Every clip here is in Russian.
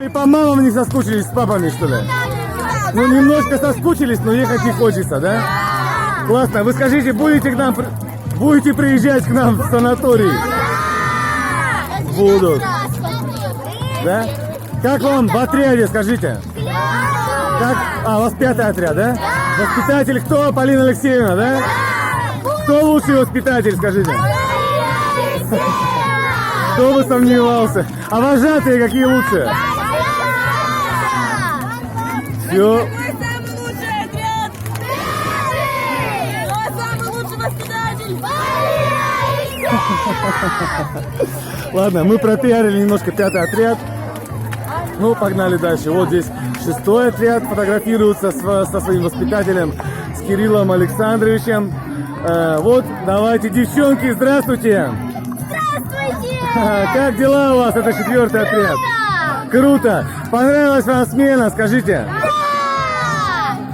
И по мамам не соскучились с папами, что ли? Ну, немножко соскучились, но ехать не хочется, да? Классно. Вы скажите, будете приезжать к нам в санаторий? Буду. Да? Как вам в отряде, скажите? Как? А, у вас 5-й отряд, да? Воспитатель кто? Полина Алексеевна, да? Кто лучший воспитатель, скажите? Кто бы сомневался? А вожатые какие лучшие? Все. Мой самый лучший отряд! Мой самый лучший воспитатель! Ладно, мы пропиарили немножко 5-й отряд. Ну, погнали дальше. Вот здесь 6-й отряд фотографируется со своим воспитателем, с Кириллом Александровичем. Вот, давайте, девчонки, здравствуйте! Здравствуйте! Как дела у вас? Это 4-й отряд. Круто! Понравилась вам смена, скажите?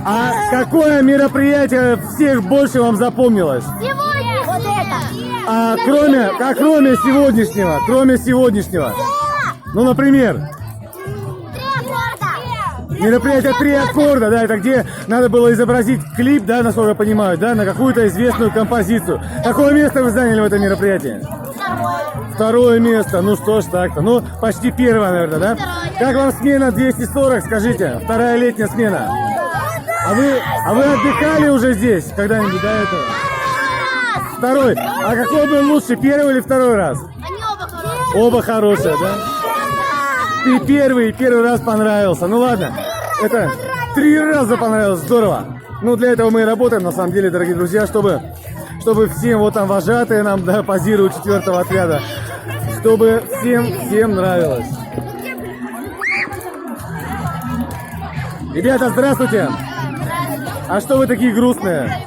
А какое мероприятие всех больше вам запомнилось? Сегодня вот это! Кроме сегодняшнего. Ну, например, мероприятие 3 аккорда, да, это где надо было изобразить клип, да, насколько я понимаю, да, на какую-то известную композицию. Какое место вы заняли в этом мероприятии? 2-е место, ну что ж так-то, ну почти 1-е, наверное, да? Как вам смена 240, скажите, 2-я летняя смена? А вы отдыхали уже здесь когда-нибудь до этого? 2-й. А какой был лучше, 1-й или 2-й раз? Оба хорошие, да? Ты первый раз понравился. Ну ладно, это 3 раза понравилось, здорово. Ну для этого мы и работаем, на самом деле, дорогие друзья, чтобы всем, вот там вожатые нам, да, позируют 4-го отряда, чтобы всем нравилось. Ребята, здравствуйте. А что вы такие грустные?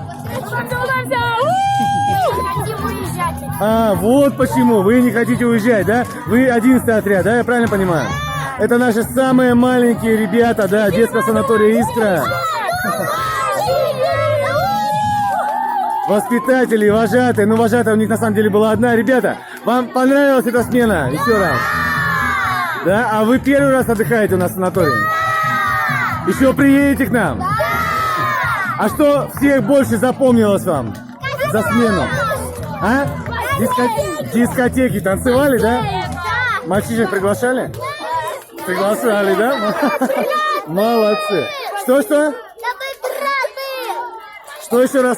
А, вот почему. Вы не хотите уезжать, да? Вы 11-й отряд, да? Я правильно понимаю? Это наши самые маленькие ребята, да, детского санатория «Искра». Воспитатели, вожатые. Ну, вожатая у них на самом деле была одна. Ребята, вам понравилась эта смена? Еще раз. Да? А вы 1-й раз отдыхаете у нас в санатории? Еще приедете к нам? А что всех больше запомнилось вам за смену? А? Дискотеки танцевали, да? Мальчишек приглашали? Приглашали, да? Молодцы. Что? Что еще раз?